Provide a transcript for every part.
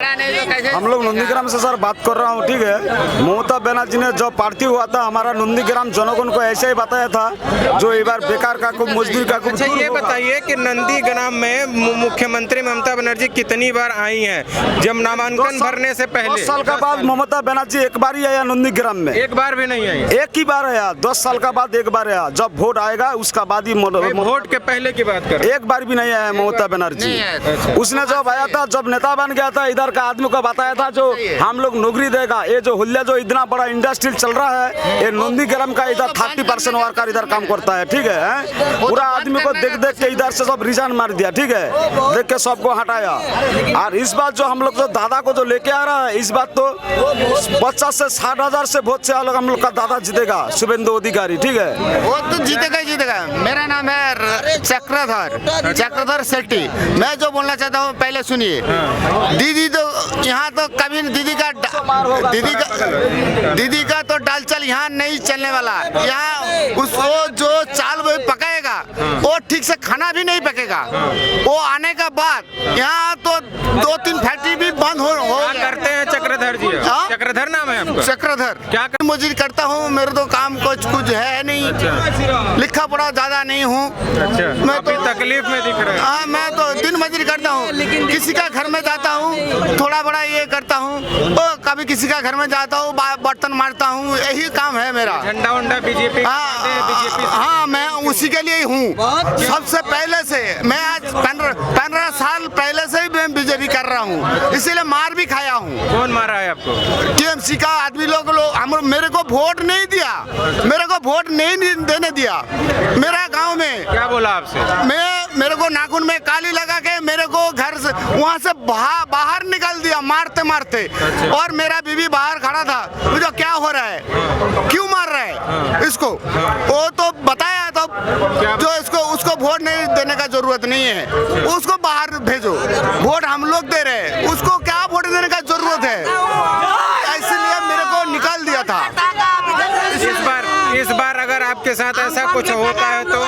हम लोग नंदीग्राम से सर बात कर रहा हूँ, ठीक है। ममता बनर्जी ने जो पार्थिव हुआ था हमारा नंदीग्राम जनगण को ऐसे ही बताया था जो एक बार बेकार का को मजदूर का को। अच्छा ये बताइए कि नंदीग्राम में मुख्यमंत्री ममता बनर्जी कितनी बार आई हैं जब नामांकन भरने से पहले? 10 साल का बाद ममता बनर्जी एक बार ही आया नंदीग्राम में, एक बार भी नहीं आई? एक ही बार आया, 10 साल का बाद एक बार आया। जब वोट आएगा उसका बाद ही वोट के पहले की बात कर, एक बार भी नहीं आया ममता बनर्जी। उसने जब आया था, जब नेता बन गया था, इधर का आदमी को बताया था जो हम लोग नौकरी देगा। ये जो हुल्ला जो इतना बड़ा इंडस्ट्री चल रहा है, ये नंदीग्राम का इधर 30% वर्कर इधर काम करता है, ठीक है। पूरा आदमी को देख देख के इधर से सब रिजाइन मार दिया, ठीक है, देख के सबको हटाया। और इस बात जो हम लोग जो दादा को जो लेके आ रहा है, इस बात तो 50 से 60 हजार से वोट से हम लोग का दादा जीतेगा, शुभेंदु अधिकारी, ठीक है। वो तो जीतेगा ही जीतेगा। मेरा नाम है चक्रधर शेट्टी। मैं जो बोलना चाहता हूँ पहले सुनिए। दीदी तो यहाँ तो कभी दीदी का तो डाल चल यहाँ नहीं चलने वाला। यहाँ उसको जो चाल वो पकाएगा वो ठीक से खाना भी नहीं पकेगा। वो आने का बाद यहाँ तो 2-3 फैक्ट्री भी बंद हो करते हैं। चक्रधर जी, चक्रधर नाम है आपका? चक्रधर। क्या मजदूरी करता हूँ, मेरे तो काम कुछ है नहीं। अच्छा। लिखा पढ़ा ज्यादा नहीं हूँ। अच्छा। मैं तो तकलीफ में दिख रहा है। हाँ, मैं तो दिन मजदूरी करता हूँ, किसी का घर में जाता हूँ, थोड़ा बड़ा ये करता हूँ, कभी किसी का घर में जाता हूँ, बर्तन मारता हूँ, यही काम है मेरा। झंडा वंडा बीजेपी? हाँ, मैं उसी के लिए ही हूँ। सबसे पहले से मैं आज 15 साल पहले से ही मैं बीजेपी कर रहा हूँ, इसीलिए मार भी खाया हूँ। कौन मारा है आपको? टीएमसी का आदमी लोग मेरे को वोट नहीं दिया, मेरे को वोट नहीं देने दिया। मेरा गांव में क्या बोला आपसे? मेरे को नाखून में काली लगा के मेरे को घर से वहाँ से बाहर निकाल दिया मारते मारते। अच्छा। और मेरा बीवी बाहर खड़ा था, मुझे क्या हो रहा है, क्यों मार रहा है इसको? वो तो बताया तो जो इसको उसको वोट नहीं देने का जरूरत नहीं है, उसको बाहर भेजो। वोट हम लोग दे रहे हैं, उसको क्या वोट देने का जरूरत है? इसलिए मेरे को निकाल दिया था। इस बार अगर आपके साथ ऐसा कुछ होता है तो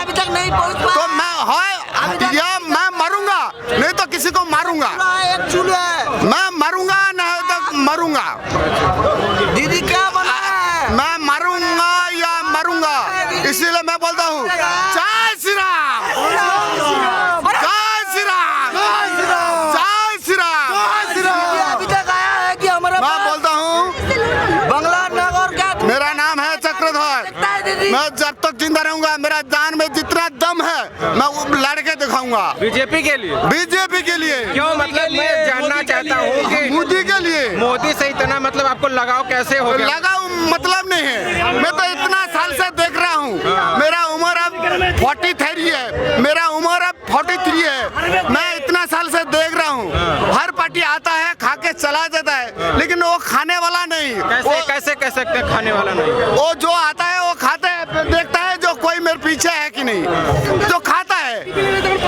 मैं मरूंगा, नहीं तो किसी को मारूंगा। मैं मरूंगा नहीं तो मरूंगा। दीदी क्या बना है? मैं मरूंगा या मरूंगा, इसीलिए मैं बोलता हूँ जय श्री राम, जय श्री राम, जय श्री राम। अभी तक आया है कि हमारा मैं बोलता हूँ बंगला नगर क्या? मेरा नाम है चक्रधर। मैं जब तक जिंदा रहूंगा, मेरा जान में जितना दम है मैं वो लड़के दिखाऊंगा। बीजेपी के लिए? बीजेपी के लिए। क्यों? मतलब मैं जानना चाहता हूँ कि मोदी के लिए। मोदी से इतना मतलब आपको लगाव कैसे हो गया? लगाव मतलब नहीं है, मैं तो इतना साल से देख रहा हूँ। मेरा उम्र अब 43 है, मेरा उम्र अब 43 है। मैं इतना साल से देख रहा हूँ, हर पार्टी आता है खा के चला जाता है, लेकिन वो खाने वाला नहीं। कैसे कह सकते हैं खाने वाला नहीं? वो जो आता है वो खाता है, देखता है जो कोई मेरे पीछे है कि नहीं, जो खाता है।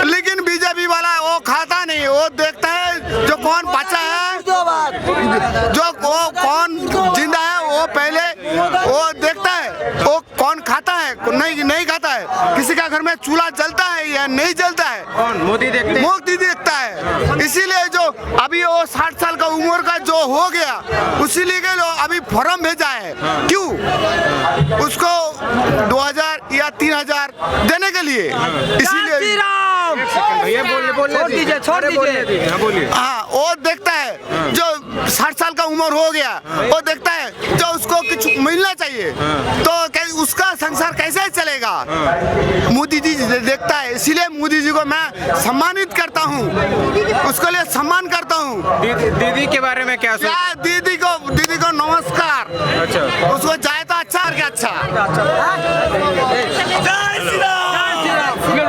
लेकिन बीजेपी वाला वो खाता नहीं, वो देखता है जो कौन बचा है, जो वो कौन जिंदा है, वो पहले वो देखता है, वो कौन खाता है नहीं खाता है, किसी का घर में चूल्हा जलता है या नहीं जलता है। कौन? मोदी देखते हैं? मोदी देखता है। इसीलिए जो अभी वो 60 साल का उम्र का जो हो गया, उसीलिए अभी फॉर्म भेजा है। क्यों? उसको 2000 या 3000 देने के लिए। इसीलिए भैया छोड़ दीजिए। हाँ बोलिए। हाँ, वो देखता है जो 60 साल का उम्र हो गया, वो देखता है जो उसको कुछ मिलना चाहिए, तो उसका संसार कैसे चलेगा? मोदी जी देखता है, इसीलिए मोदी जी को मैं सम्मानित करता हूँ, उसके लिए सम्मान करता हूँ। दीदी के बारे में क्या? दीदी को नमस्कार।